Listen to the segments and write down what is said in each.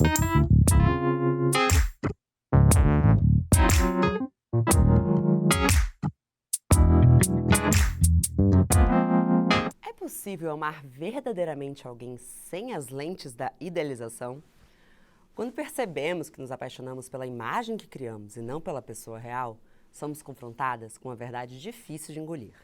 É possível amar verdadeiramente alguém sem as lentes da idealização? Quando percebemos que nos apaixonamos pela imagem que criamos e não pela pessoa real, somos confrontadas com uma verdade difícil de engolir.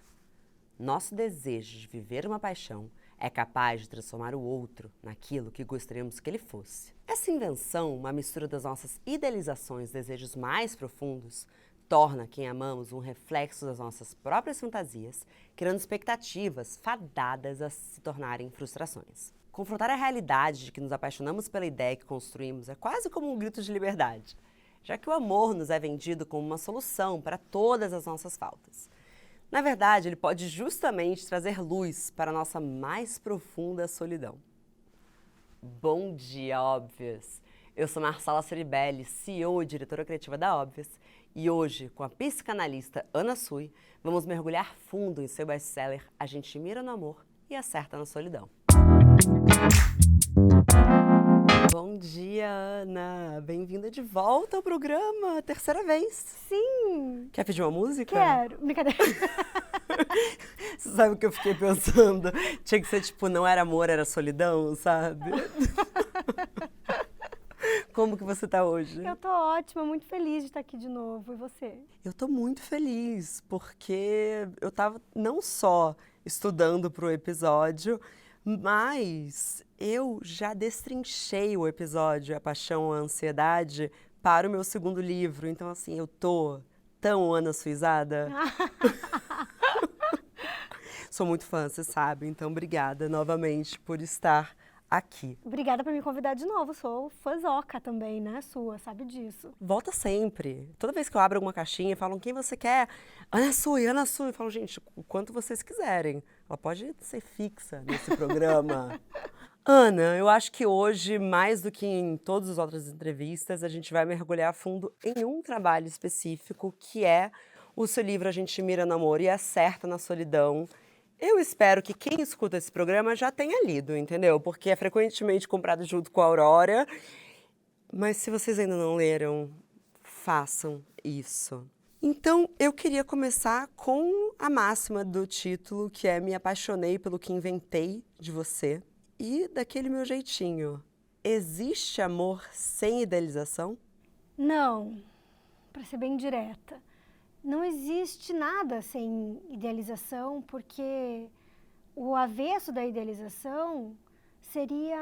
Nosso desejo de viver uma paixão é capaz de transformar o outro naquilo que gostaríamos que ele fosse. Essa invenção, uma mistura das nossas idealizações e desejos mais profundos, torna quem amamos um reflexo das nossas próprias fantasias, criando expectativas fadadas a se tornarem frustrações. Confrontar a realidade de que nos apaixonamos pela ideia que construímos é quase como um grito de liberdade, já que o amor nos é vendido como uma solução para todas as nossas faltas. Na verdade, ele pode justamente trazer luz para a nossa mais profunda solidão. Bom dia, Óbvias! Eu sou Marcela Ceribelli, CEO e diretora criativa da Óbvias, e hoje, com a psicanalista Ana Sui, vamos mergulhar fundo em seu best-seller A Gente Mira no Amor e Acerta na Solidão. Bom dia, Ana! Bem-vinda de volta ao programa, terceira vez. Sim! Quer pedir uma música? Quero! Brincadeira! Você sabe o que eu fiquei pensando? Tinha que ser tipo, não era amor, era solidão, sabe? Como que você tá hoje? Eu tô ótima, muito feliz de estar aqui de novo. E você? Eu tô muito feliz, porque eu tava não só estudando pro episódio, mas eu já destrinchei o episódio A Paixão, a Ansiedade para o meu segundo livro. Então, assim, eu tô tão Ana Suizada. Sou muito fã, você sabe. Então, obrigada novamente por estar aqui. Obrigada por me convidar de novo. Sou fãzoca também, né? Sua, sabe disso. Volta sempre. Toda vez que eu abro alguma caixinha, falam quem você quer. Ana Sui, Ana Sui. Eu falo, gente, o quanto vocês quiserem. Ela pode ser fixa nesse programa. Ana, eu acho que hoje, mais do que em todas as outras entrevistas, a gente vai mergulhar a fundo em um trabalho específico, que é o seu livro A Gente Mira no Amor e Acerta na Solidão. Eu espero que quem escuta esse programa já tenha lido, entendeu? Porque é frequentemente comprado junto com a Aurora. Mas se vocês ainda não leram, façam isso. Então, eu queria começar com a máxima do título, que é Me apaixonei pelo que inventei de você. E daquele meu jeitinho. Existe amor sem idealização? Não, para ser bem direta. Não existe nada sem idealização, porque o avesso da idealização seria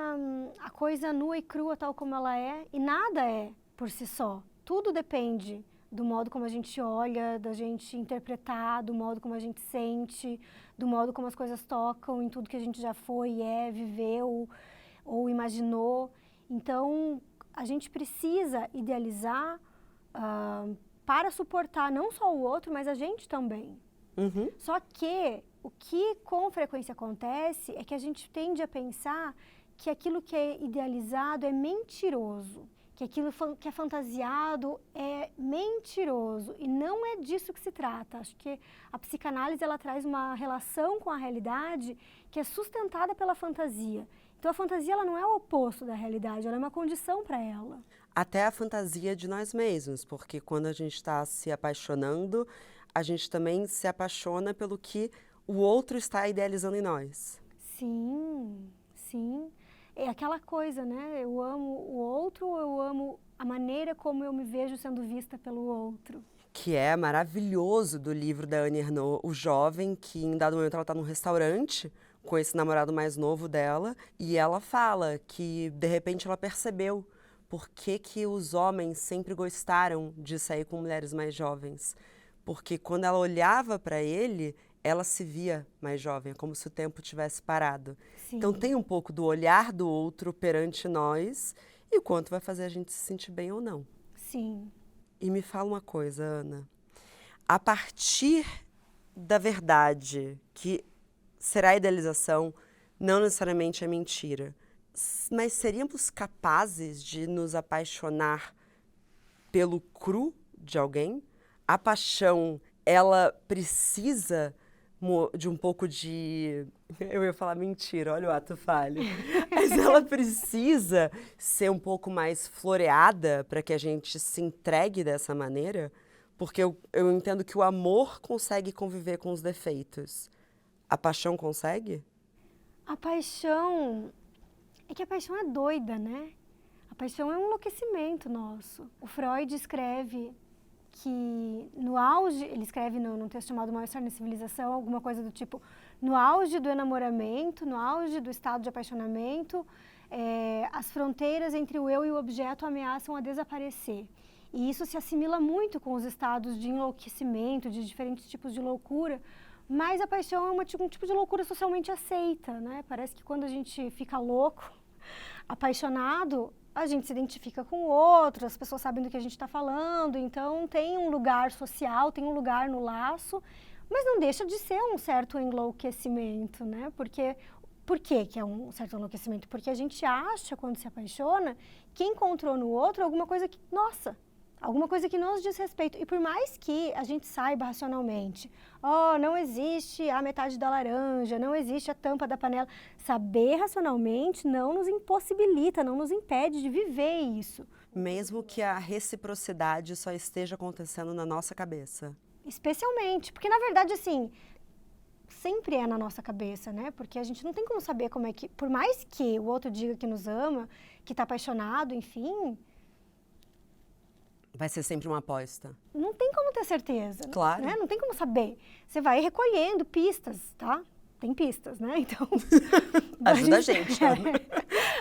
a coisa nua e crua tal como ela é, e nada é por si só. Tudo depende do modo como a gente olha, da gente interpretar, do modo como a gente sente, do modo como as coisas tocam em tudo que a gente já foi, viveu ou imaginou. Então, a gente precisa idealizar para suportar não só o outro, mas a gente também. Uhum. Só que o que com frequência acontece é que a gente tende a pensar que aquilo que é idealizado é mentiroso, que aquilo que é fantasiado é mentiroso, e não é disso que se trata. Acho que a psicanálise ela traz uma relação com a realidade que é sustentada pela fantasia. Então a fantasia ela não é o oposto da realidade, ela é uma condição para ela. Até a fantasia de nós mesmos, porque quando a gente está se apaixonando, a gente também se apaixona pelo que o outro está idealizando em nós. Sim, sim. É aquela coisa, né? Eu amo o outro ou eu amo a maneira como eu me vejo sendo vista pelo outro. Que é maravilhoso do livro da Annie Ernaux, O Jovem, que em dado momento ela está num restaurante com esse namorado mais novo dela, e ela fala que de repente ela percebeu por que os homens sempre gostaram de sair com mulheres mais jovens. Porque quando ela olhava para ele, ela se via mais jovem, como se o tempo tivesse parado. Sim. Então tem um pouco do olhar do outro perante nós e o quanto vai fazer a gente se sentir bem ou não. Sim. E me fala uma coisa, Ana. A partir da verdade, que será a idealização, não necessariamente é mentira, mas seríamos capazes de nos apaixonar pelo cru de alguém? A paixão, ela precisa de um pouco de... Eu ia falar mentira, olha o ato falho. Mas ela precisa ser um pouco mais floreada para que a gente se entregue dessa maneira? Porque eu entendo que o amor consegue conviver com os defeitos. A paixão consegue? A paixão... É que a paixão é doida, né? A paixão é um enlouquecimento nosso. O Freud escreve que no auge, ele escreve num texto chamado Mal-Estar na Civilização, alguma coisa do tipo, no auge do enamoramento, no auge do estado de apaixonamento, as fronteiras entre o eu e o objeto ameaçam a desaparecer. E isso se assimila muito com os estados de enlouquecimento, de diferentes tipos de loucura, mas a paixão é um tipo de loucura socialmente aceita, né? Parece que quando a gente fica louco, apaixonado, a gente se identifica com o outro, as pessoas sabem do que a gente está falando, então tem um lugar social, tem um lugar no laço, mas não deixa de ser um certo enlouquecimento, né? Por que é um certo enlouquecimento? Porque a gente acha, quando se apaixona, que encontrou no outro alguma coisa que, nossa, alguma coisa que nos diz respeito. E por mais que a gente saiba racionalmente, não existe a metade da laranja, não existe a tampa da panela, saber racionalmente não nos impossibilita, não nos impede de viver isso. Mesmo que a reciprocidade só esteja acontecendo na nossa cabeça. Especialmente, porque na verdade, assim, sempre é na nossa cabeça, né? Porque a gente não tem como saber como é que, por mais que o outro diga que nos ama, que está apaixonado, enfim... Vai ser sempre uma aposta. Não tem como ter certeza. Claro. Né? Não tem como saber. Você vai recolhendo pistas, tá? Tem pistas, né? Então... Ajuda a gente.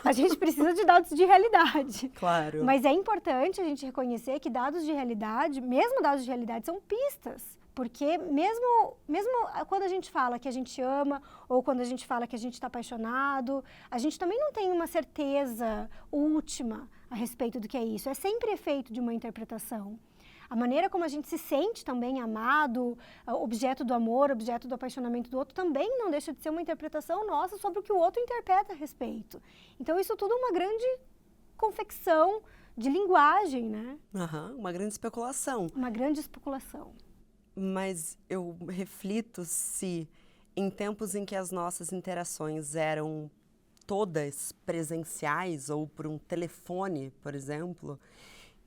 A gente precisa de dados de realidade. Claro. Mas é importante a gente reconhecer que dados de realidade, mesmo dados de realidade, são pistas. Porque mesmo quando a gente fala que a gente ama ou quando a gente fala que a gente está apaixonado, a gente também não tem uma certeza última a respeito do que é isso. É sempre efeito de uma interpretação. A maneira como a gente se sente também amado, objeto do amor, objeto do apaixonamento do outro, também não deixa de ser uma interpretação nossa sobre o que o outro interpreta a respeito. Então isso tudo é uma grande confecção de linguagem, né? Uma grande especulação. Uma grande especulação. Mas eu reflito se, em tempos em que as nossas interações eram todas presenciais, ou por um telefone, por exemplo,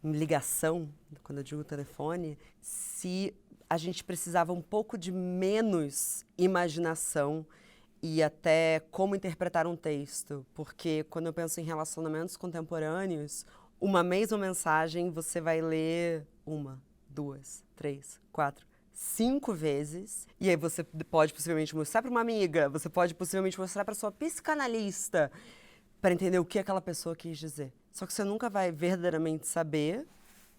em ligação, quando eu digo telefone, se a gente precisava um pouco de menos imaginação e até como interpretar um texto. Porque quando eu penso em relacionamentos contemporâneos, uma mesma mensagem você vai ler 1, 2, 3, 4, 5 vezes, e aí você pode possivelmente mostrar para uma amiga, você pode possivelmente mostrar para sua psicanalista, para entender o que aquela pessoa quis dizer. Só que você nunca vai verdadeiramente saber,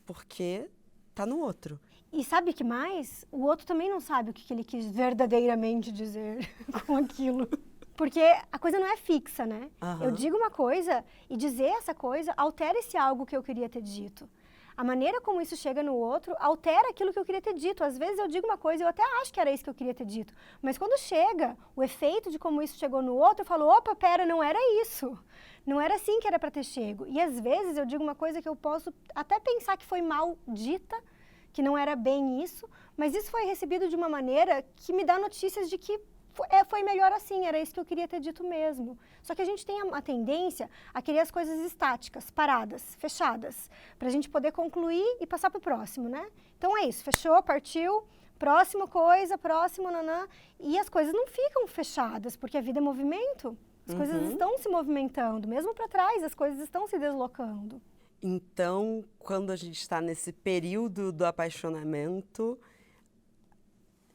porque tá no outro. E sabe o que mais? O outro também não sabe o que ele quis verdadeiramente dizer com aquilo. Porque a coisa não é fixa, né? Eu digo uma coisa e dizer essa coisa altera esse algo que eu queria ter dito. A maneira como isso chega no outro altera aquilo que eu queria ter dito. Às vezes eu digo uma coisa e eu até acho que era isso que eu queria ter dito. Mas quando chega o efeito de como isso chegou no outro, eu falo, opa, pera, não era isso. Não era assim que era para ter chego. E às vezes eu digo uma coisa que eu posso até pensar que foi mal dita, que não era bem isso, mas isso foi recebido de uma maneira que me dá notícias de que foi melhor assim, era isso que eu queria ter dito mesmo. Só que a gente tem a tendência a querer as coisas estáticas, paradas, fechadas, para a gente poder concluir e passar para o próximo, né? Então é isso, fechou, partiu, próxima coisa, próximo, nanã. E as coisas não ficam fechadas, porque a vida é movimento. As coisas estão se movimentando, mesmo para trás, as coisas estão se deslocando. Então, quando a gente está nesse período do apaixonamento,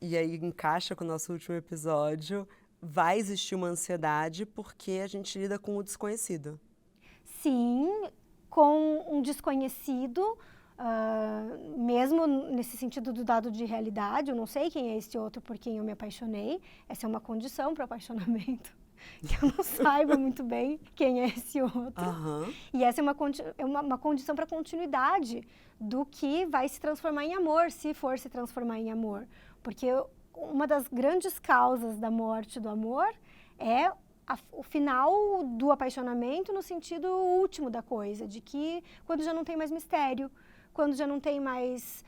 e aí encaixa com o nosso último episódio, vai existir uma ansiedade porque a gente lida com o desconhecido. Sim, com um desconhecido, mesmo nesse sentido do dado de realidade, eu não sei quem é esse outro por quem eu me apaixonei, essa é uma condição para o apaixonamento, que eu não saiba muito bem quem é esse outro. E essa é uma condição para a continuidade do que vai se transformar em amor, se for se transformar em amor. Porque uma das grandes causas da morte do amor é o final do apaixonamento no sentido último da coisa, de que quando já não tem mais mistério, quando já não tem mais...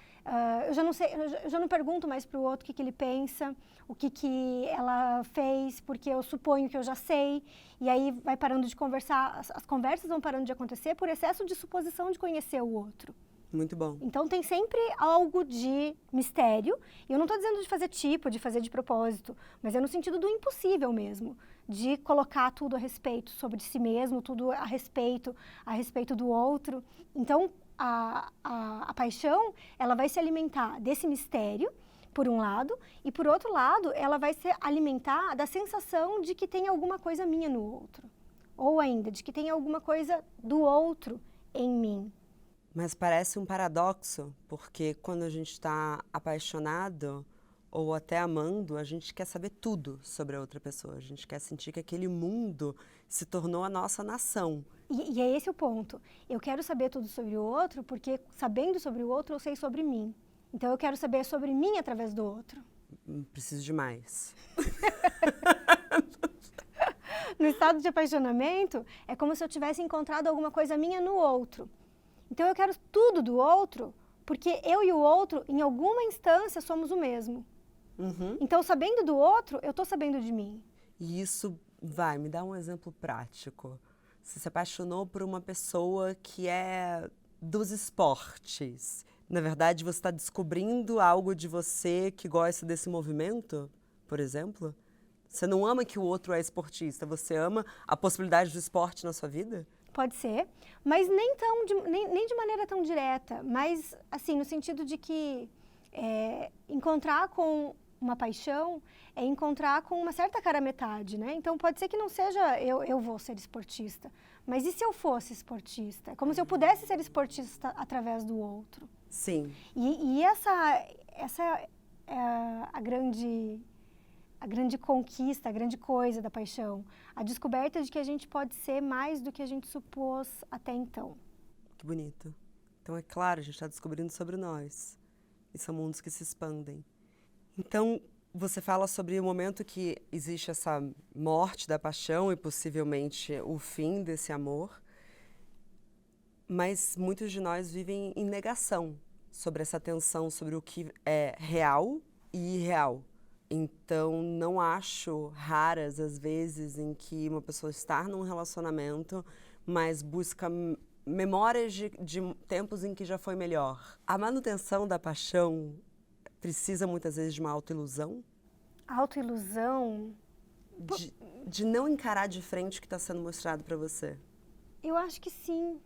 eu já não sei, eu já não pergunto mais para o outro o que ele pensa, o que ela fez, porque eu suponho que eu já sei. E aí vai parando de conversar, as conversas vão parando de acontecer por excesso de suposição de conhecer o outro. Muito bom. Então tem sempre algo de mistério. E eu não estou dizendo de fazer tipo, de fazer de propósito, mas é no sentido do impossível mesmo, de colocar tudo a respeito sobre si mesmo, tudo a respeito do outro. Então a paixão, ela vai se alimentar desse mistério, por um lado, e por outro lado, ela vai se alimentar da sensação de que tem alguma coisa minha no outro. Ou ainda, de que tem alguma coisa do outro em mim. Mas parece um paradoxo, porque quando a gente está apaixonado ou até amando, a gente quer saber tudo sobre a outra pessoa. A gente quer sentir que aquele mundo se tornou a nossa nação. E é esse o ponto. Eu quero saber tudo sobre o outro, porque sabendo sobre o outro, eu sei sobre mim. Então eu quero saber sobre mim através do outro. Preciso de mais. No estado de apaixonamento, é como se eu tivesse encontrado alguma coisa minha no outro. Então eu quero tudo do outro, porque eu e o outro, em alguma instância, somos o mesmo. Uhum. Então, sabendo do outro, eu estou sabendo de mim. E isso, me dá um exemplo prático. Você se apaixonou por uma pessoa que é dos esportes. Na verdade, você está descobrindo algo de você que gosta desse movimento, por exemplo? Você não ama que o outro é esportista, você ama a possibilidade do esporte na sua vida? Pode ser, mas nem de maneira tão direta, mas assim, no sentido de que encontrar com uma paixão é encontrar com uma certa cara-metade, né? Então pode ser que não seja eu vou ser esportista, mas e se eu fosse esportista? É como se eu pudesse ser esportista através do outro. Sim. E essa é a grande conquista, a grande coisa da paixão. A descoberta de que a gente pode ser mais do que a gente supôs até então. Que bonito. Então, é claro, a gente está descobrindo sobre nós. E são mundos que se expandem. Então, você fala sobre o momento que existe essa morte da paixão e possivelmente o fim desse amor. Mas muitos de nós vivem em negação sobre essa tensão, sobre o que é real e irreal. Então, não acho raras as vezes em que uma pessoa está num relacionamento, mas busca memórias de tempos em que já foi melhor. A manutenção da paixão precisa muitas vezes de uma autoilusão? Autoilusão? De não encarar de frente o que está sendo mostrado para você? Eu acho que sim.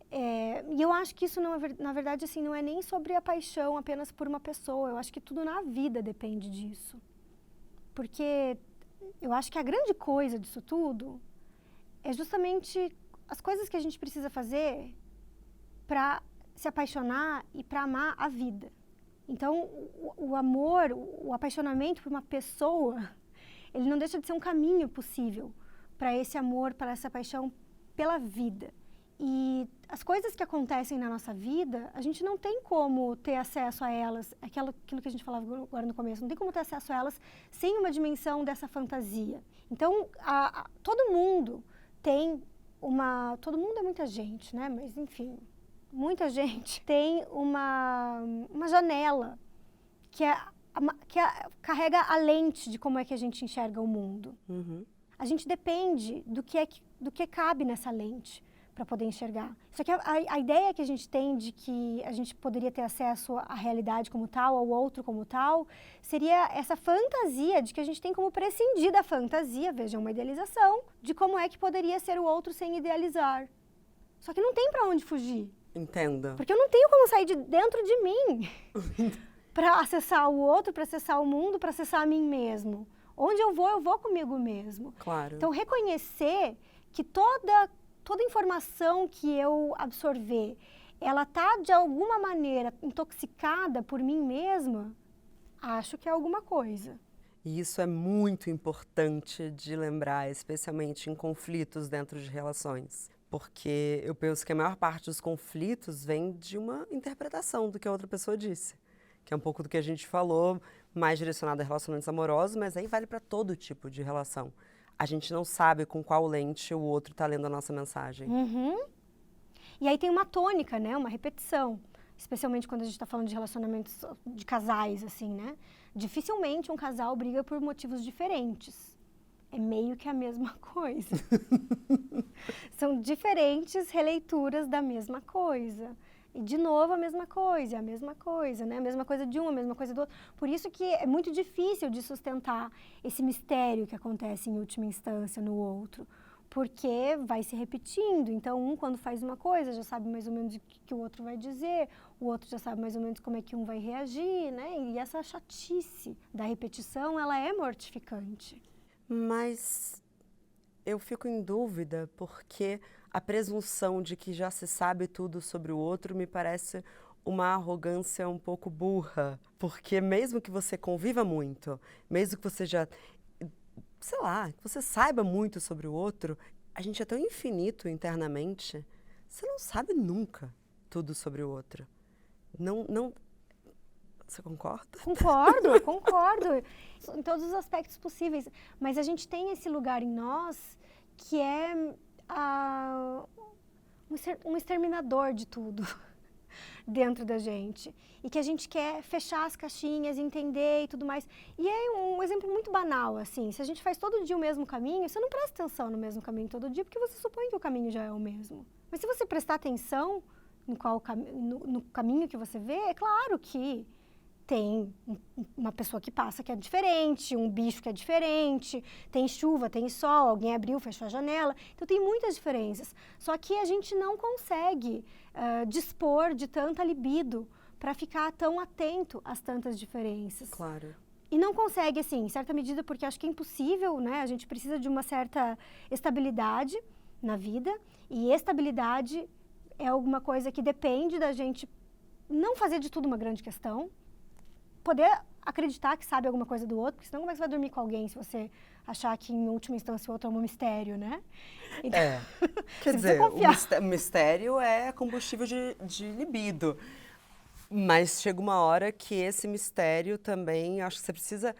E eu acho que isso, na verdade, assim, não é nem sobre a paixão apenas por uma pessoa. Eu acho que tudo na vida depende disso. Porque eu acho que a grande coisa disso tudo é justamente as coisas que a gente precisa fazer para se apaixonar e para amar a vida. Então, o amor, o apaixonamento por uma pessoa, ele não deixa de ser um caminho possível para esse amor, para essa paixão pela vida. E as coisas que acontecem na nossa vida, a gente não tem como ter acesso a elas, aquilo que a gente falava agora no começo, não tem como ter acesso a elas sem uma dimensão dessa fantasia. Então, todo mundo tem todo mundo é muita gente, né? Mas enfim, muita gente tem uma janela que carrega a lente de como é que a gente enxerga o mundo. Uhum. A gente depende do que cabe nessa lente para poder enxergar. Só que a ideia que a gente tem de que a gente poderia ter acesso à realidade como tal, ao outro como tal, seria essa fantasia de que a gente tem como prescindir da fantasia, veja, uma idealização, de como é que poderia ser o outro sem idealizar. Só que não tem para onde fugir. Entendo. Porque eu não tenho como sair de dentro de mim para acessar o outro, para acessar o mundo, para acessar a mim mesmo. Onde eu vou comigo mesmo. Claro. Então, reconhecer que toda informação que eu absorver, ela está de alguma maneira intoxicada por mim mesma, acho que é alguma coisa. E isso é muito importante de lembrar, especialmente em conflitos dentro de relações. Porque eu penso que a maior parte dos conflitos vem de uma interpretação do que a outra pessoa disse. Que é um pouco do que a gente falou, mais direcionado a relacionamentos amorosos, mas aí vale para todo tipo de relação. A gente não sabe com qual lente o outro está lendo a nossa mensagem. Uhum. E aí tem uma tônica, né? Uma repetição. Especialmente quando a gente está falando de relacionamentos de casais, assim, né? Dificilmente um casal briga por motivos diferentes. É meio que a mesma coisa. São diferentes releituras da mesma coisa. E, de novo, a mesma coisa, né? A mesma coisa de um, a mesma coisa do outro. Por isso que é muito difícil de sustentar esse mistério que acontece em última instância no outro. Porque vai se repetindo. Então, um, quando faz uma coisa, já sabe mais ou menos o que o outro vai dizer, o outro já sabe mais ou menos como é que um vai reagir, né? E essa chatice da repetição, ela é mortificante. Mas eu fico em dúvida porque a presunção de que já se sabe tudo sobre o outro me parece uma arrogância um pouco burra. Porque mesmo que você conviva muito, mesmo que você já, sei lá, que você saiba muito sobre o outro, a gente é tão infinito internamente, você não sabe nunca tudo sobre o outro. Não, você concorda? Concordo. Em todos os aspectos possíveis. Mas a gente tem esse lugar em nós que é um exterminador de tudo dentro da gente. E que a gente quer fechar as caixinhas, entender e tudo mais. E é um exemplo muito banal, assim. Se a gente faz todo dia o mesmo caminho, você não presta atenção no mesmo caminho todo dia, porque você supõe que o caminho já é o mesmo. Mas se você prestar atenção no caminho que você vê, é claro que tem uma pessoa que passa que é diferente, um bicho que é diferente, tem chuva, tem sol, alguém abriu, fechou a janela. Então, tem muitas diferenças. Só que a gente não consegue dispor de tanta libido para ficar tão atento às tantas diferenças. Claro. E não consegue, assim, em certa medida, porque acho que é impossível, né? A gente precisa de uma certa estabilidade na vida. E estabilidade é alguma coisa que depende da gente não fazer de tudo uma grande questão. Poder acreditar que sabe alguma coisa do outro, porque senão como é que você vai dormir com alguém se você achar que em última instância o outro é um mistério, né? Então, quer dizer, o mistério é combustível de libido, mas chega uma hora que esse mistério também, acho que você precisa,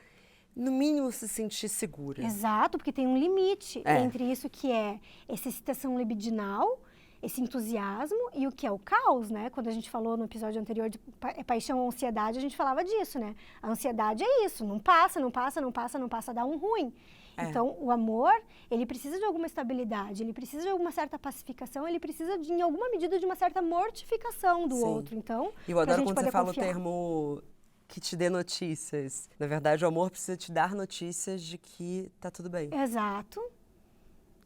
no mínimo, se sentir segura. Exato, porque tem um limite entre isso que é essa excitação libidinal, esse entusiasmo e o que é o caos, né? Quando a gente falou no episódio anterior de paixão ou ansiedade, a gente falava disso, né? A ansiedade é isso, não passa, dá um ruim. Então, o amor, ele precisa de alguma estabilidade, ele precisa de alguma certa pacificação, ele precisa, em alguma medida, de uma certa mortificação do outro. Então, e eu adoro quando você fala o termo que te dê notícias. Na verdade, o amor precisa te dar notícias de que tá tudo bem. Exato.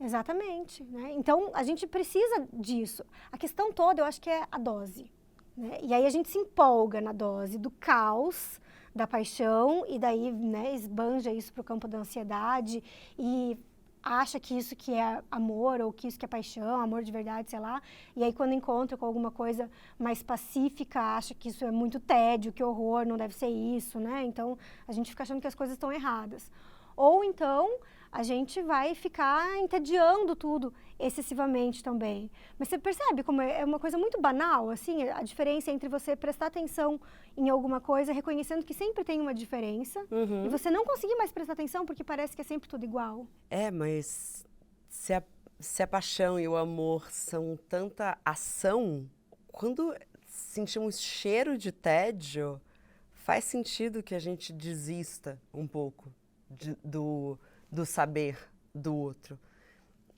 Exatamente, né? Então, a gente precisa disso. A questão toda, eu acho que é a dose, né? E aí a gente se empolga na dose do caos, da paixão, e daí, né, esbanja isso para o campo da ansiedade e acha que isso que é amor, ou que isso que é paixão, amor de verdade, sei lá. E aí, quando encontra com alguma coisa mais pacífica, acha que isso é muito tédio, que horror, não deve ser isso, né? Então, a gente fica achando que as coisas estão erradas. Ou então, a gente vai ficar entediando tudo excessivamente também. Mas você percebe como é uma coisa muito banal, assim, a diferença entre você prestar atenção em alguma coisa, reconhecendo que sempre tem uma diferença, e você não conseguir mais prestar atenção porque parece que é sempre tudo igual. Mas se a paixão e o amor são tanta ação, quando sentimos cheiro de tédio, faz sentido que a gente desista um pouco do saber do outro.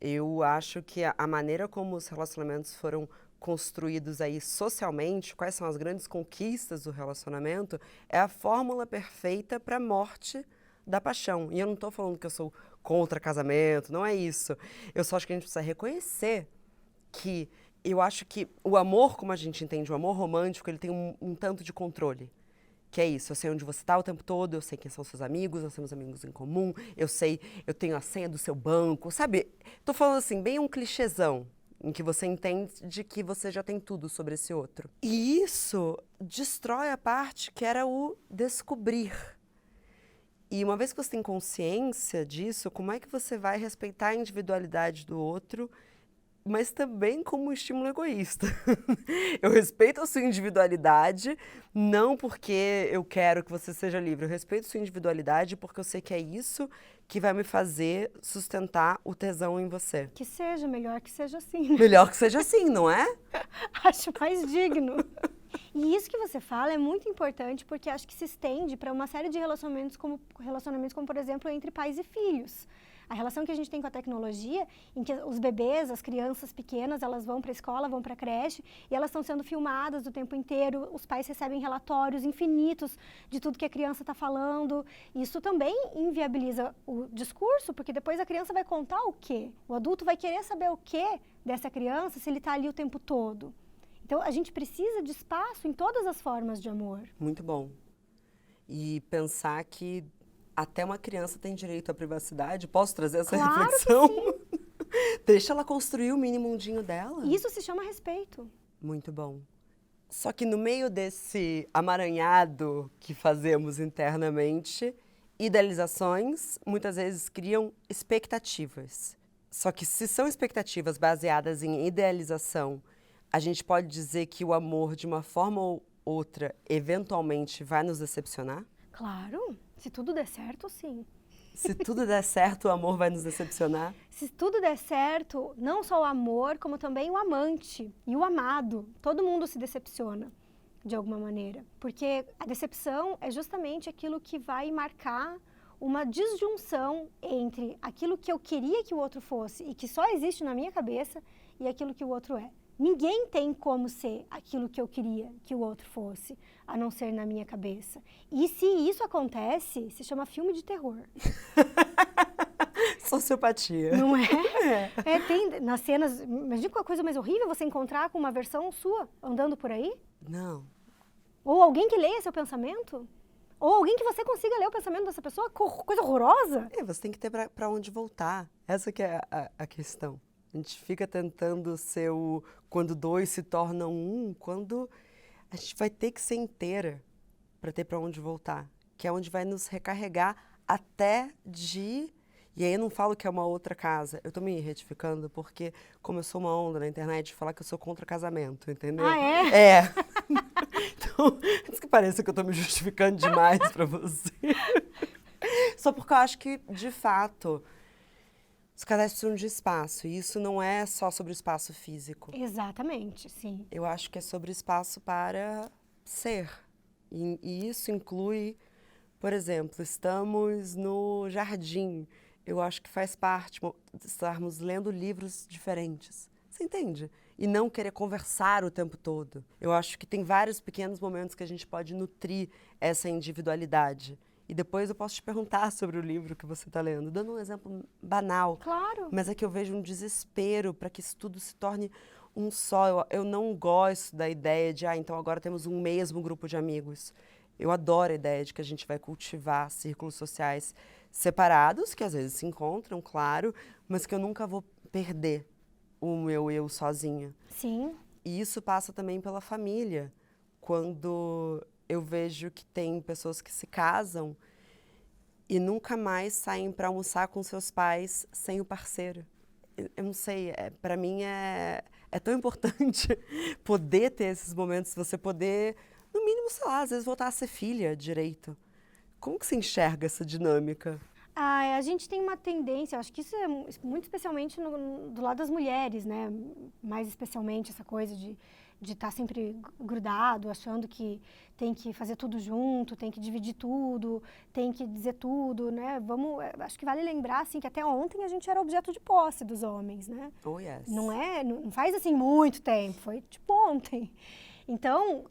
Eu acho que a maneira como os relacionamentos foram construídos aí socialmente, quais são as grandes conquistas do relacionamento, é a fórmula perfeita para a morte da paixão. E eu não estou falando que eu sou contra casamento, não é isso. Eu só acho que a gente precisa reconhecer que eu acho que o amor, como a gente entende, o amor romântico, ele tem um tanto de controle. Que é isso, eu sei onde você está o tempo todo, eu sei quem são seus amigos, nós temos amigos em comum, eu tenho a senha do seu banco, sabe? Tô falando assim, bem um clichêzão, em que você entende que você já tem tudo sobre esse outro. E isso destrói a parte que era o descobrir. E uma vez que você tem consciência disso, como é que você vai respeitar a individualidade do outro mas também como um estímulo egoísta. Eu respeito a sua individualidade, não porque eu quero que você seja livre, eu respeito a sua individualidade porque eu sei que é isso que vai me fazer sustentar o tesão em você. Que seja, melhor que seja assim, né? Melhor que seja assim, não é? Acho mais digno. E isso que você fala é muito importante porque acho que se estende para uma série de relacionamentos como, por exemplo, entre pais e filhos. A relação que a gente tem com a tecnologia, em que os bebês, as crianças pequenas, elas vão para a escola, vão para a creche e elas estão sendo filmadas o tempo inteiro. Os pais recebem relatórios infinitos de tudo que a criança está falando. Isso também inviabiliza o discurso, porque depois a criança vai contar o quê? O adulto vai querer saber o quê dessa criança se ele está ali o tempo todo. Então, a gente precisa de espaço em todas as formas de amor. Muito bom. E pensar que até uma criança tem direito à privacidade. Posso trazer essa reflexão? Que sim. Deixa ela construir o mini mundinho dela. Isso se chama respeito. Muito bom. Só que no meio desse amaranhado que fazemos internamente, idealizações muitas vezes criam expectativas. Só que se são expectativas baseadas em idealização, a gente pode dizer que o amor, de uma forma ou outra, eventualmente vai nos decepcionar? Claro, se tudo der certo, sim. Se tudo der certo, o amor vai nos decepcionar? Se tudo der certo, não só o amor, como também o amante e o amado. Todo mundo se decepciona, de alguma maneira. Porque a decepção é justamente aquilo que vai marcar uma disjunção entre aquilo que eu queria que o outro fosse e que só existe na minha cabeça e aquilo que o outro é. Ninguém tem como ser aquilo que eu queria que o outro fosse, a não ser na minha cabeça. E se isso acontece, se chama filme de terror. Sociopatia. Não é? Tem nas cenas, imagina qual coisa mais horrível você encontrar com uma versão sua andando por aí? Não. Ou alguém que leia seu pensamento? Ou alguém que você consiga ler o pensamento dessa pessoa? Coisa horrorosa. Você tem que ter para onde voltar. Essa que é a questão. A gente fica tentando ser o quando dois se tornam um, quando a gente vai ter que ser inteira para ter para onde voltar, que é onde vai nos recarregar até de... E aí eu não falo que é uma outra casa, eu tô me retificando porque começou uma onda na internet de falar que eu sou contra casamento, entendeu? Ah, é? É. Então, antes que pareça que eu tô me justificando demais para você. Só porque eu acho que, de fato, os casais precisam de espaço, e isso não é só sobre o espaço físico. Exatamente, sim. Eu acho que é sobre espaço para ser. E isso inclui, por exemplo, estamos no jardim. Eu acho que faz parte estarmos lendo livros diferentes. Você entende? E não querer conversar o tempo todo. Eu acho que tem vários pequenos momentos que a gente pode nutrir essa individualidade. E depois eu posso te perguntar sobre o livro que você está lendo, dando um exemplo banal. Claro. Mas é que eu vejo um desespero para que isso tudo se torne um só. Eu não gosto da ideia de, então agora temos um mesmo grupo de amigos. Eu adoro a ideia de que a gente vai cultivar círculos sociais separados, que às vezes se encontram, claro, mas que eu nunca vou perder o meu eu sozinha. Sim. E isso passa também pela família. Quando eu vejo que tem pessoas que se casam e nunca mais saem para almoçar com seus pais sem o parceiro. Eu não sei, para mim é tão importante poder ter esses momentos, você poder, no mínimo, sei lá, às vezes voltar a ser filha direito. Como que você enxerga essa dinâmica? A gente tem uma tendência, acho que isso é muito especialmente do lado das mulheres, né? Mais especialmente essa coisa de estar sempre grudado, achando que tem que fazer tudo junto, tem que dividir tudo, tem que dizer tudo, né? Acho que vale lembrar, assim, que até ontem a gente era objeto de posse dos homens, né? Oh, yes. Não faz, assim, muito tempo, foi tipo ontem. Então,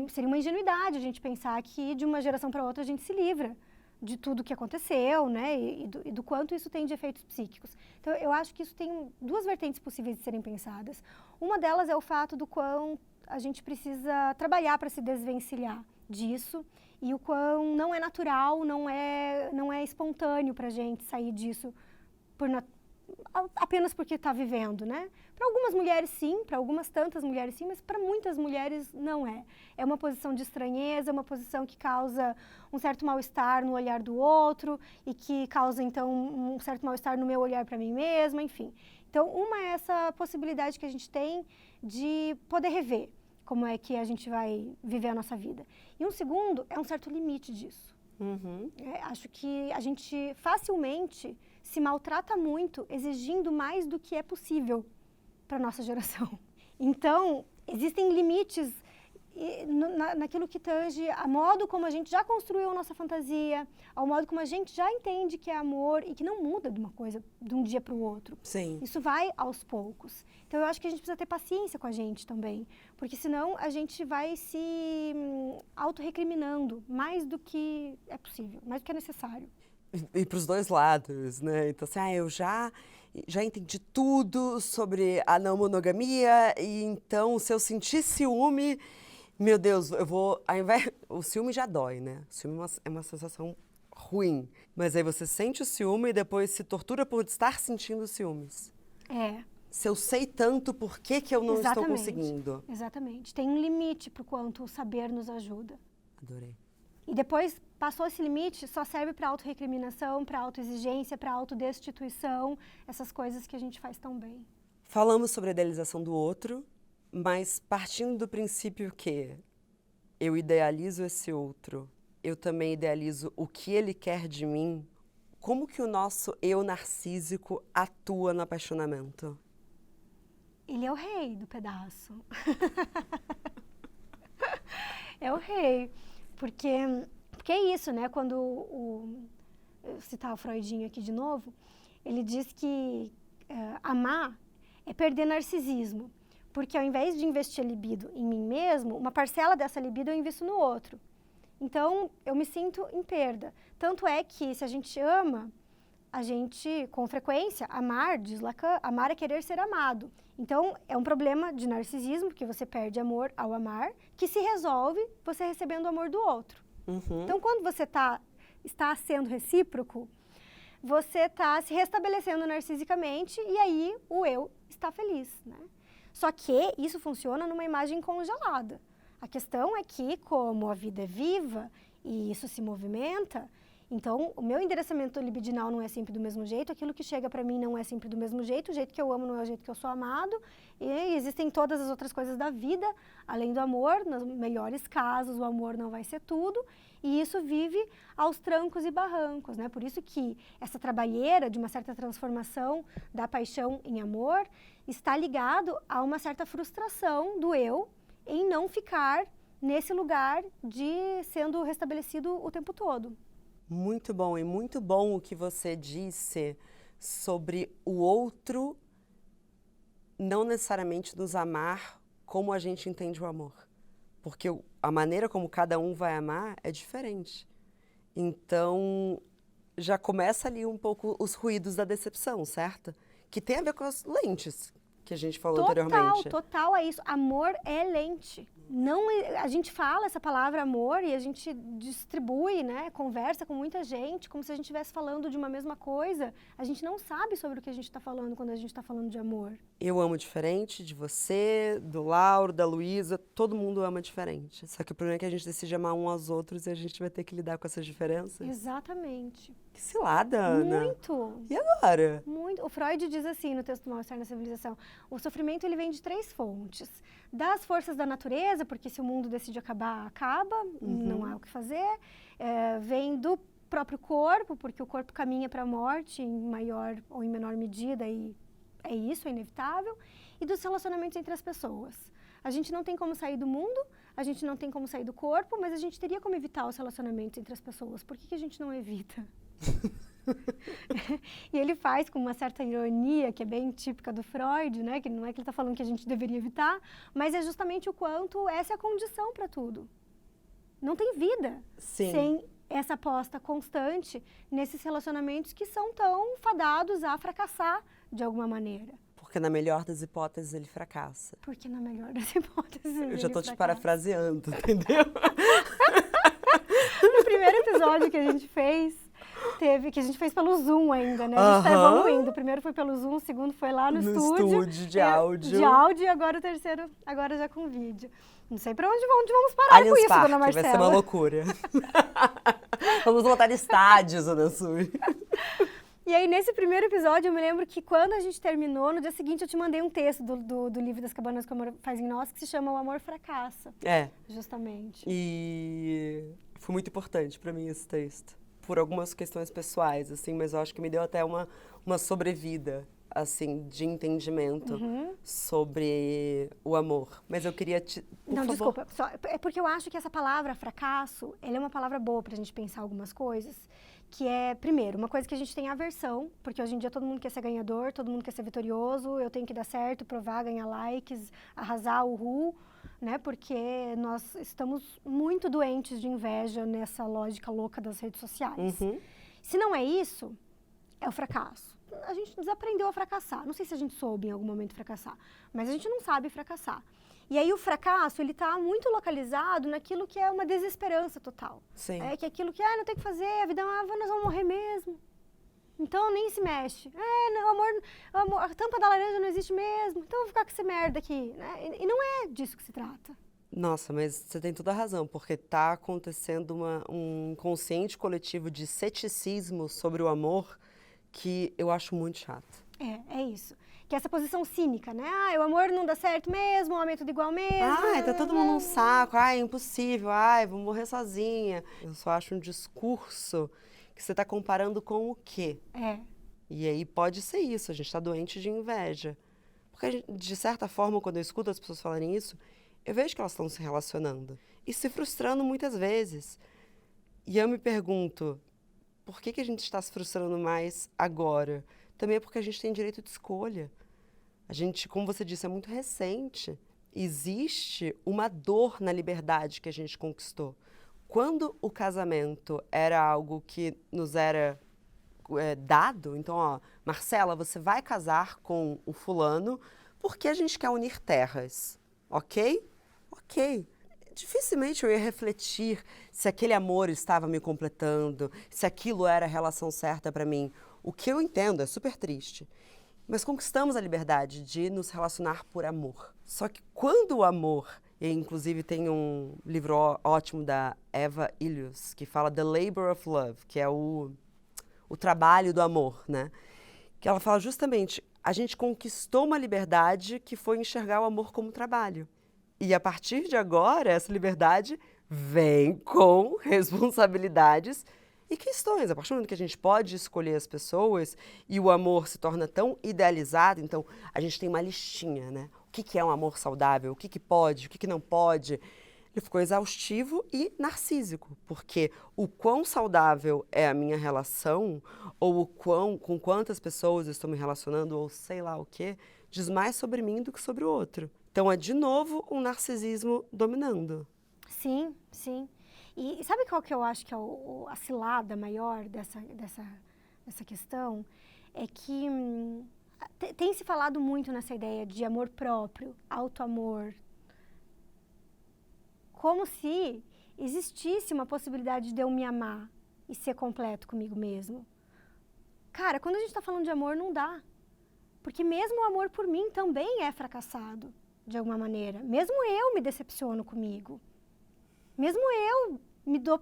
seria uma ingenuidade a gente pensar que de uma geração para outra a gente se livra de tudo que aconteceu, né, e do quanto isso tem de efeitos psíquicos. Então, eu acho que isso tem duas vertentes possíveis de serem pensadas. Uma delas é o fato do quão a gente precisa trabalhar para se desvencilhar disso e o quão não é natural, não é espontâneo para a gente sair disso apenas porque está vivendo, né? Para algumas mulheres sim, para algumas tantas mulheres sim, mas para muitas mulheres não é. É uma posição de estranheza, é uma posição que causa um certo mal-estar no olhar do outro e que causa então um certo mal-estar no meu olhar para mim mesma, enfim. Então Então, uma é essa possibilidade que a gente tem de poder rever como é que a gente vai viver a nossa vida. E um segundo é um certo limite disso. Acho que a gente facilmente se maltrata muito exigindo mais do que é possível para a nossa geração. Então, existem limites naquilo que tange a modo como a gente já construiu a nossa fantasia, ao modo como a gente já entende que é amor e que não muda de uma coisa de um dia para o outro. Sim. Isso vai aos poucos. Então, eu acho que a gente precisa ter paciência com a gente também, porque senão a gente vai se autorrecriminando mais do que é possível, mais do que é necessário. E para os dois lados, né? Então, assim, eu já entendi tudo sobre a não monogamia, e então, se eu sentir ciúme, meu Deus, eu vou, ao invés, o ciúme já dói, né? O ciúme é uma sensação ruim, mas aí você sente o ciúme e depois se tortura por estar sentindo ciúmes. Se eu sei tanto, por que eu não estou conseguindo? Exatamente. Tem um limite para o quanto o saber nos ajuda. Adorei. E depois, passou esse limite, só serve para autorrecriminação, para autoexigência, para autodestituição, essas coisas que a gente faz tão bem. Falamos sobre a idealização do outro, mas partindo do princípio que eu idealizo esse outro, eu também idealizo o que ele quer de mim, como que o nosso eu narcísico atua no apaixonamento? Ele é o rei do pedaço. É o rei. Porque é isso, né? Quando eu citar o Freudinho aqui de novo, ele diz que amar é perder narcisismo. Porque ao invés de investir a libido em mim mesmo, uma parcela dessa libido eu invisto no outro. Então, eu me sinto em perda. Tanto é que, se a gente ama, a gente, com frequência, amar, diz Lacan, amar é querer ser amado. Então, é um problema de narcisismo, porque você perde amor ao amar, que se resolve você recebendo o amor do outro. Então, quando você está sendo recíproco, você está se restabelecendo narcisicamente e aí o eu está feliz, né? Só que isso funciona numa imagem congelada. A questão é que, como a vida é viva e isso se movimenta, então o meu endereçamento libidinal não é sempre do mesmo jeito, aquilo que chega para mim não é sempre do mesmo jeito, o jeito que eu amo não é o jeito que eu sou amado, e existem todas as outras coisas da vida, além do amor, nos melhores casos o amor não vai ser tudo, e isso vive aos trancos e barrancos, né? Por isso que essa trabalheira de uma certa transformação da paixão em amor está ligado a uma certa frustração do eu em não ficar nesse lugar de sendo restabelecido o tempo todo. Muito bom, e muito bom o que você disse sobre o outro não necessariamente nos amar como a gente entende o amor. Porque a maneira como cada um vai amar é diferente. Então, já começa ali um pouco os ruídos da decepção, certo? Que tem a ver com as lentes que a gente falou anteriormente. Total é isso. Amor é lente. Não, a gente fala essa palavra amor e a gente distribui, né, conversa com muita gente, como se a gente estivesse falando de uma mesma coisa. A gente não sabe sobre o que a gente está falando quando a gente está falando de amor. Eu amo diferente de você, do Lauro, da Luísa, todo mundo ama diferente. Só que o problema é que a gente decide amar uns aos outros e a gente vai ter que lidar com essas diferenças. Exatamente. Que cilada, Ana. Muito. E agora? Muito. O Freud diz assim no texto Mal-Estar na Civilização, o sofrimento ele vem de 3 fontes. Das forças da natureza, porque se o mundo decide acabar, acaba, não há o que fazer. Vem do próprio corpo, porque o corpo caminha para a morte em maior ou em menor medida e é isso, é inevitável. E dos relacionamentos entre as pessoas. A gente não tem como sair do mundo, a gente não tem como sair do corpo, mas a gente teria como evitar os relacionamentos entre as pessoas. Por que a gente não evita? E ele faz com uma certa ironia, que é bem típica do Freud, né? Que não é que ele está falando que a gente deveria evitar, mas é justamente o quanto essa é a condição para tudo. Não tem vida sem essa aposta constante nesses relacionamentos que são tão fadados a fracassar de alguma maneira. Porque na melhor das hipóteses ele fracassa. Porque na melhor das hipóteses Eu já tô te parafraseando, entendeu? No primeiro episódio que a gente fez, que a gente fez pelo Zoom ainda, né? A gente tá evoluindo. O primeiro foi pelo Zoom, o segundo foi lá no estúdio. De áudio. De áudio e agora o terceiro, agora já com vídeo. Não sei pra onde vamos parar Allianz com isso, Parque, dona Marcela. Vai ser uma loucura. Vamos lotar estádios, Ana Sui. E aí, nesse primeiro episódio, eu me lembro que quando a gente terminou, no dia seguinte eu te mandei um texto do livro das Cabanas que o Amor Faz em Nós, que se chama O Amor Fracassa. Justamente. E foi muito importante pra mim esse texto. Por algumas questões pessoais, assim, mas eu acho que me deu até uma sobrevida, assim, de entendimento sobre o amor. Mas eu queria por favor. Desculpa. É porque eu acho que essa palavra fracasso, ela é uma palavra boa pra gente pensar algumas coisas. Que é, primeiro, uma coisa que a gente tem aversão, porque hoje em dia todo mundo quer ser ganhador, todo mundo quer ser vitorioso, eu tenho que dar certo, provar, ganhar likes, arrasar, uhul, né? Porque nós estamos muito doentes de inveja nessa lógica louca das redes sociais. Se não é isso, é o fracasso. A gente desaprendeu a fracassar. Não sei se a gente soube em algum momento fracassar, mas a gente não sabe fracassar. E aí o fracasso, ele tá muito localizado naquilo que é uma desesperança total. Sim. É que aquilo que, não tem o que fazer, a vida nós vamos morrer mesmo. Então nem se mexe. Não, amor, a tampa da laranja não existe mesmo, então eu vou ficar com essa merda aqui. Né? E não é disso que se trata. Nossa, mas você tem toda a razão, porque tá acontecendo um inconsciente coletivo de ceticismo sobre o amor que eu acho muito chato. É isso. Que é essa posição cínica, né? O amor não dá certo mesmo, o homem é tudo igual mesmo. Tá todo mundo um saco, é impossível, vou morrer sozinha. Eu só acho um discurso que você tá comparando com o quê? E aí pode ser isso, a gente tá doente de inveja. Porque, de certa forma, quando eu escuto as pessoas falarem isso, eu vejo que elas estão se relacionando e se frustrando muitas vezes. E eu me pergunto, por que a gente está se frustrando mais agora? Também é porque a gente tem direito de escolha. A gente, como você disse, é muito recente. Existe uma dor na liberdade que a gente conquistou. Quando o casamento era algo que nos era dado, então, Marcela, você vai casar com o fulano porque a gente quer unir terras, ok? Ok. Dificilmente eu ia refletir se aquele amor estava me completando, se aquilo era a relação certa para mim. O que eu entendo é super triste. Mas conquistamos a liberdade de nos relacionar por amor. Só que quando o amor, e inclusive tem um livro ótimo da Eva Illouz, que fala The Labor of Love, que é o trabalho do amor, né? Que ela fala justamente, a gente conquistou uma liberdade que foi enxergar o amor como trabalho. E a partir de agora, essa liberdade vem com responsabilidades e questões. A partir do momento que a gente pode escolher as pessoas e o amor se torna tão idealizado, então a gente tem uma listinha, né? O que é um amor saudável? O que pode? O que não pode? Ele ficou exaustivo e narcísico, porque o quão saudável é a minha relação, ou com quantas pessoas eu estou me relacionando, ou sei lá o quê, diz mais sobre mim do que sobre o outro. Então, é de novo um narcisismo dominando. Sim, sim. E sabe qual que eu acho que é a cilada maior dessa questão? É que tem se falado muito nessa ideia de amor próprio, autoamor, como se existisse uma possibilidade de eu me amar e ser completo comigo mesmo. Cara, quando a gente está falando de amor, não dá. Porque mesmo o amor por mim também é fracassado, de alguma maneira. Mesmo eu me decepciono comigo. Mesmo eu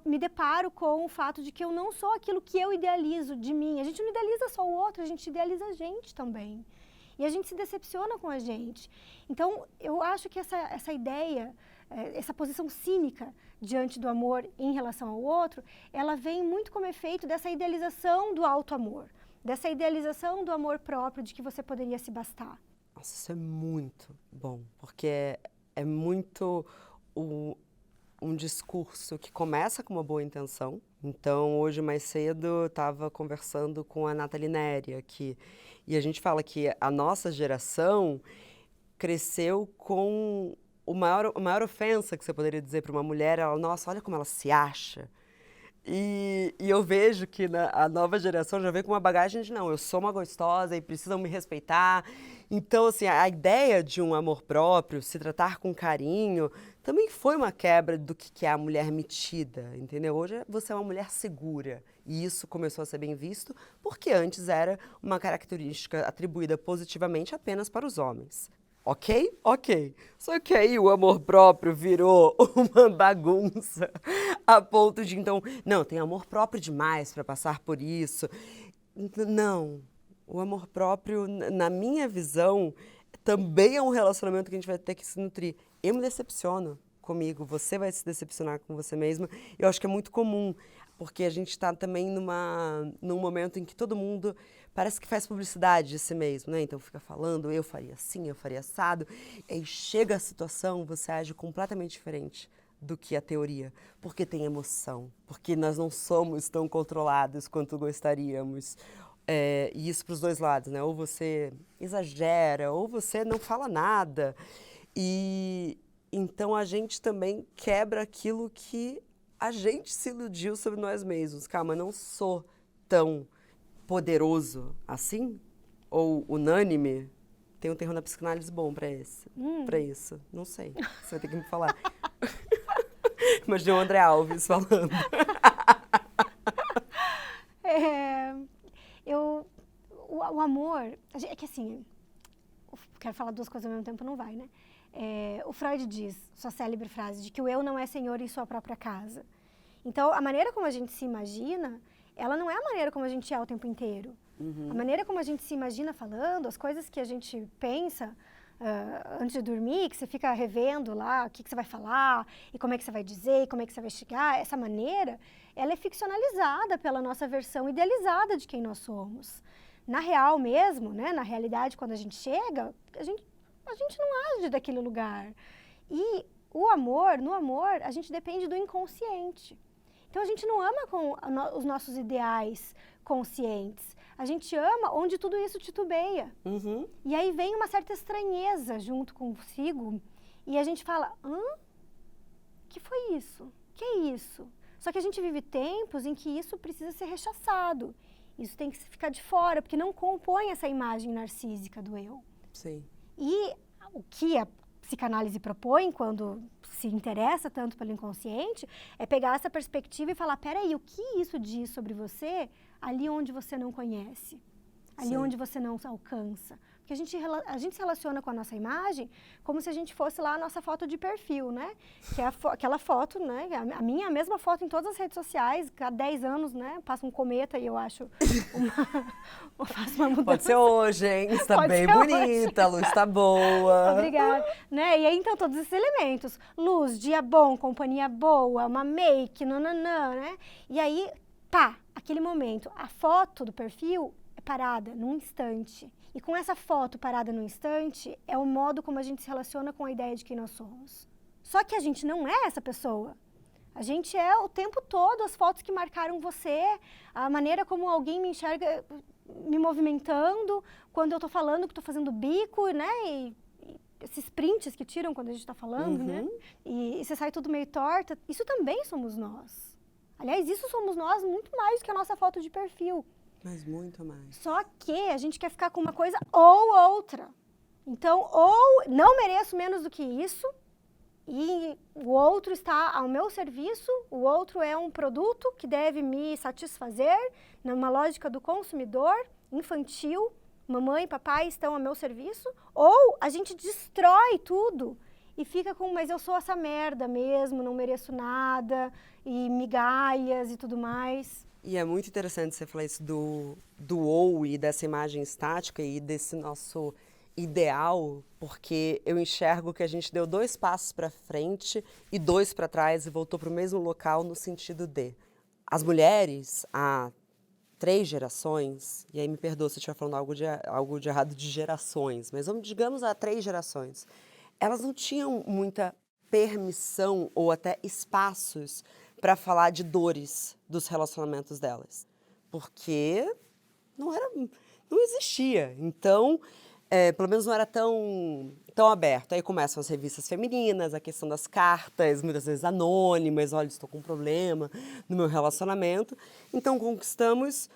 me deparo com o fato de que eu não sou aquilo que eu idealizo de mim. A gente não idealiza só o outro, a gente idealiza a gente também. E a gente se decepciona com a gente. Então, eu acho que essa ideia, essa posição cínica diante do amor em relação ao outro, ela vem muito como efeito dessa idealização do auto-amor, dessa idealização do amor próprio, de que você poderia se bastar. Nossa, isso é muito bom, porque é muito um discurso que começa com uma boa intenção. Então, hoje mais cedo, eu estava conversando com a Nathalie Neri aqui, e a gente fala que a nossa geração cresceu com a maior ofensa que você poderia dizer para uma mulher, nossa, olha como ela se acha. E eu vejo que a nova geração já vem com uma bagagem de, não, eu sou uma gostosa e precisam me respeitar. Então, assim, a ideia de um amor próprio, se tratar com carinho, também foi uma quebra do que é a mulher metida, entendeu? Hoje você é uma mulher segura. E isso começou a ser bem visto, porque antes era uma característica atribuída positivamente apenas para os homens. Ok? Ok. Só que aí o amor próprio virou uma bagunça a ponto de, então, não, tem amor próprio demais para passar por isso. Não. O amor próprio, na minha visão, também é um relacionamento que a gente vai ter que se nutrir. Eu me decepciono comigo, você vai se decepcionar com você mesma. Eu acho que é muito comum, porque a gente está também num momento em que todo mundo parece que faz publicidade de si mesmo, né? Então fica falando, eu faria assim, eu faria assado. E aí chega a situação, você age completamente diferente do que a teoria, porque tem emoção, porque nós não somos tão controlados quanto gostaríamos. E isso para os dois lados, né? Ou você exagera, ou você não fala nada. E então a gente também quebra aquilo que a gente se iludiu sobre nós mesmos. Calma, eu não sou tão poderoso assim? Ou unânime? Tem um termo na psicanálise bom para isso. Não sei. Você vai ter que me falar. Imaginei o André Alves falando. O amor, é que assim, quero falar duas coisas ao mesmo tempo, não vai, né? O Freud diz, sua célebre frase, de que o eu não é senhor em sua própria casa. Então, a maneira como a gente se imagina, ela não é a maneira como a gente é o tempo inteiro. A maneira como a gente se imagina falando, as coisas que a gente pensa antes de dormir, que você fica revendo lá o que você vai falar, e como é que você vai dizer, e como é que você vai chegar, essa maneira, ela é ficcionalizada pela nossa versão idealizada de quem nós somos. Na real mesmo, né, na realidade, quando a gente chega, a gente não age daquele lugar. E no amor, a gente depende do inconsciente. Então, a gente não ama com os nossos ideais conscientes. A gente ama onde tudo isso titubeia. E aí vem uma certa estranheza junto consigo e a gente fala, que foi isso? Que é isso? Só que a gente vive tempos em que isso precisa ser rechaçado. Isso tem que ficar de fora, porque não compõe essa imagem narcísica do eu. Sim. E o que a psicanálise propõe, quando se interessa tanto pelo inconsciente, é pegar essa perspectiva e falar, peraí, o que isso diz sobre você ali onde você não conhece? Ali Sim. onde você não alcança? Porque a gente se relaciona com a nossa imagem como se a gente fosse lá a nossa foto de perfil, né? Que é aquela foto, né? A minha é a mesma foto em todas as redes sociais. Cada 10 anos, né? Passa um cometa e eu acho faço uma mudança. Pode ser hoje, hein? Está Pode bem ser bonita, a luz está boa. Obrigada. Né? E aí, então, todos esses elementos. Luz, dia bom, companhia boa, uma make, nananã, né? E aí, pá, aquele momento. A foto do perfil é parada num instante. E com essa foto parada num instante, é o modo como a gente se relaciona com a ideia de quem nós somos. Só que a gente não é essa pessoa. A gente é o tempo todo as fotos que marcaram você, a maneira como alguém me enxerga me movimentando, quando eu tô falando que tô fazendo bico, né? E esses prints que tiram quando a gente tá falando, né? E você sai tudo meio torta. Isso também somos nós. Aliás, isso somos nós muito mais do que a nossa foto de perfil. Mas muito mais. Só que a gente quer ficar com uma coisa ou outra. Então, ou não mereço menos do que isso, e o outro está ao meu serviço, o outro é um produto que deve me satisfazer, numa lógica do consumidor infantil, mamãe e papai estão ao meu serviço, ou a gente destrói tudo e fica com, mas eu sou essa merda mesmo, não mereço nada, e migalhas e tudo mais. E é muito interessante você falar isso do ou e dessa imagem estática e desse nosso ideal, porque eu enxergo que a gente deu 2 passos para frente e 2 para trás e voltou para o mesmo local no sentido de as mulheres há 3 gerações, e aí me perdoa se eu estiver falando algo de errado de gerações, mas digamos há 3 gerações, elas não tinham muita permissão ou até espaços para falar de dores dos relacionamentos delas, porque não existia. Então, pelo menos não era tão aberto. Aí começam as revistas femininas, a questão das cartas, muitas vezes anônimas, olha, estou com um problema no meu relacionamento. Então, conquistamos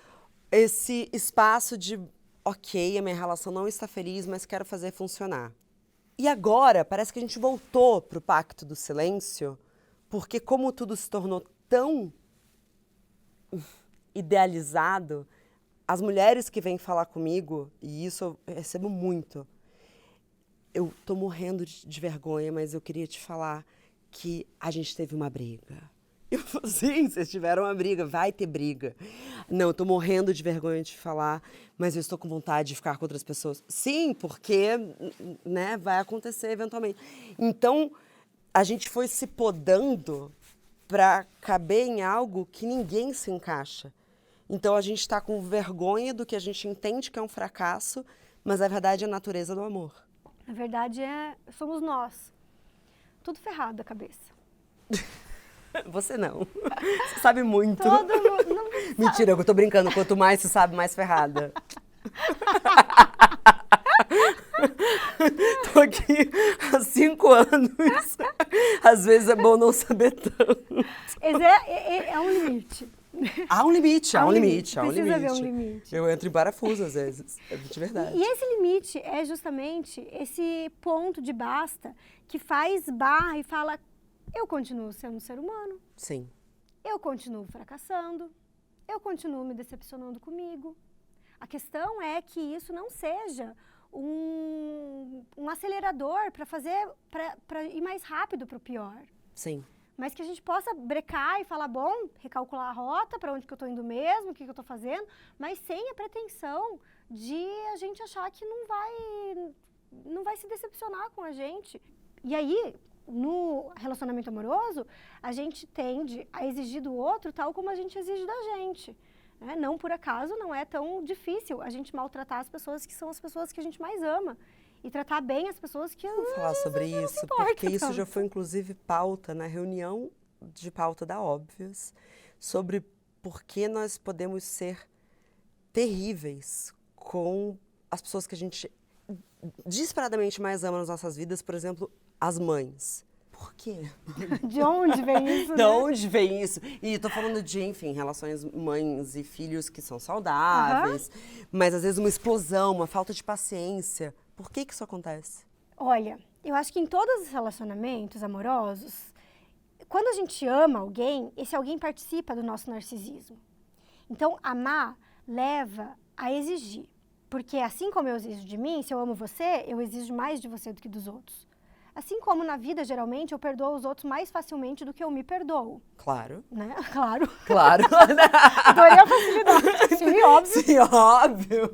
esse espaço de, ok, a minha relação não está feliz, mas quero fazer funcionar. E agora, parece que a gente voltou para o pacto do silêncio, porque como tudo se tornou tão idealizado, as mulheres que vêm falar comigo, e isso eu recebo muito, eu tô morrendo de vergonha, mas eu queria te falar que a gente teve uma briga, Eu falo, sim, vocês tiveram uma briga, vai ter briga. Não, eu tô morrendo de vergonha de falar, mas eu estou com vontade de ficar com outras pessoas. Sim, porque, né, vai acontecer eventualmente. Então, a gente foi se podando para caber em algo que ninguém se encaixa. Então, a gente está com vergonha do que a gente entende que é um fracasso, mas a verdade é a natureza do amor. Na verdade, somos nós. Tudo ferrado da cabeça. Você não. Você sabe muito. Todo mundo. Não... Mentira, eu tô brincando. Quanto mais você sabe, mais ferrada. Tô aqui há 5 anos. Às vezes é bom não saber tanto. É um limite. Há um limite, há um limite, há um Precisa limite. haver um limite. Eu entro em parafuso às vezes, é de verdade. E esse limite é justamente esse ponto de basta que faz barra e fala, eu continuo sendo um ser humano. Sim. Eu continuo fracassando, eu continuo me decepcionando comigo. A questão é que isso não seja um acelerador para ir mais rápido para o pior. Sim. Mas que a gente possa brecar e falar, bom, recalcular a rota, para onde que eu estou indo mesmo, o que eu estou fazendo, mas sem a pretensão de a gente achar que não vai se decepcionar com a gente. E aí, no relacionamento amoroso, a gente tende a exigir do outro tal como a gente exige da gente. Né? Não por acaso, não é tão difícil a gente maltratar as pessoas que são as pessoas que a gente mais ama. E tratar bem as pessoas que... Vamos falar sobre isso, porque isso já foi inclusive pauta na reunião de pauta da Óbvios, sobre por que nós podemos ser terríveis com as pessoas que a gente desesperadamente mais ama nas nossas vidas, por exemplo, as mães. Por quê? De onde vem isso, De onde vem isso? E tô falando de, enfim, relações mães e filhos que são saudáveis, mas às vezes uma explosão, uma falta de paciência. Por que isso acontece? Olha, eu acho que em todos os relacionamentos amorosos, quando a gente ama alguém, esse alguém participa do nosso narcisismo. Então, amar leva a exigir. Porque assim como eu exijo de mim, se eu amo você, eu exijo mais de você do que dos outros. Assim como na vida, geralmente, eu perdoo os outros mais facilmente do que eu me perdoo. Claro. Né? Claro. Claro. Adorei a facilidade. Sim, óbvio. Sim, óbvio.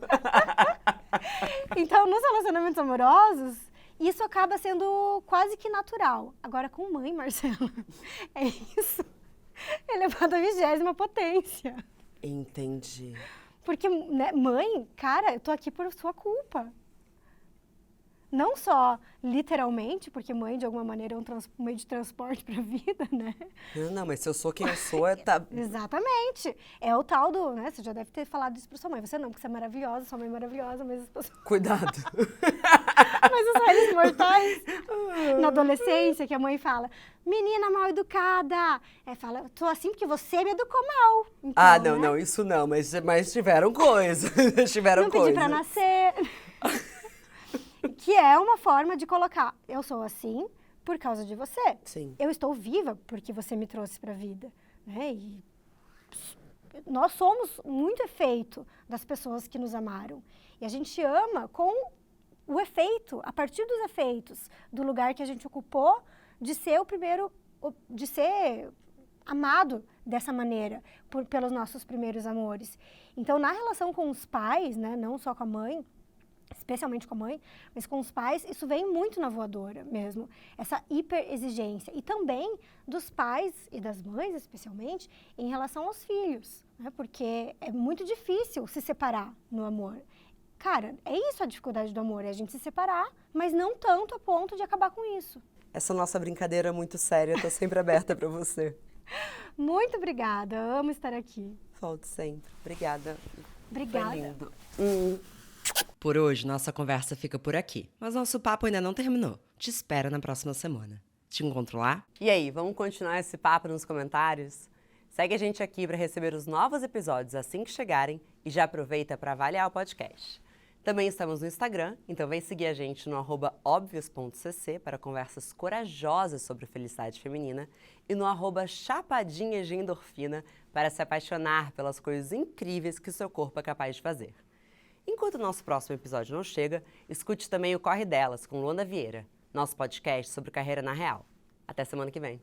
Então, nos relacionamentos amorosos, isso acaba sendo quase que natural. Agora, com mãe, Marcela, é isso. Elevado à 20ª potência. Entendi. Porque, né, mãe, cara, eu tô aqui por sua culpa. Não só literalmente, porque mãe, de alguma maneira, é um meio de transporte para a vida, né? Não, mas se eu sou quem eu sou, Exatamente. É o tal do, né? Você já deve ter falado isso para sua mãe. Você não, porque você é maravilhosa, sua mãe é maravilhosa, mas as pessoas... Cuidado. Mas os réis mortais, na adolescência, que a mãe fala, menina mal educada. Fala, tô assim porque você me educou mal. Então, não, isso não, mas tiveram coisa. Tiveram coisa. Não pedi pra nascer. Que é uma forma de colocar, eu sou assim por causa de você. Sim. Eu estou viva porque você me trouxe para a vida. Né? E nós somos muito efeito das pessoas que nos amaram. E a gente ama com o efeito, a partir dos efeitos do lugar que a gente ocupou, de ser o primeiro, de ser amado dessa maneira, pelos nossos primeiros amores. Então, na relação com os pais, né, não só com a mãe, especialmente com a mãe, mas com os pais, isso vem muito na voadora mesmo, essa hiperexigência. E também dos pais e das mães, especialmente, em relação aos filhos, né? Porque é muito difícil se separar no amor. Cara, é isso a dificuldade do amor, é a gente se separar, mas não tanto a ponto de acabar com isso. Essa nossa brincadeira é muito séria, tô sempre aberta para você. Muito obrigada, amo estar aqui. Volto sempre. Obrigada. Obrigada. Foi lindo. Por hoje, nossa conversa fica por aqui. Mas nosso papo ainda não terminou. Te espero na próxima semana. Te encontro lá? E aí, vamos continuar esse papo nos comentários? Segue a gente aqui para receber os novos episódios assim que chegarem e já aproveita para avaliar o podcast. Também estamos no Instagram, então vem seguir a gente no @obvios.cc para conversas corajosas sobre felicidade feminina e no @chapadinhas de endorfina para se apaixonar pelas coisas incríveis que o seu corpo é capaz de fazer. Enquanto o nosso próximo episódio não chega, escute também o Corre Delas, com Luana Vieira, nosso podcast sobre carreira na real. Até semana que vem.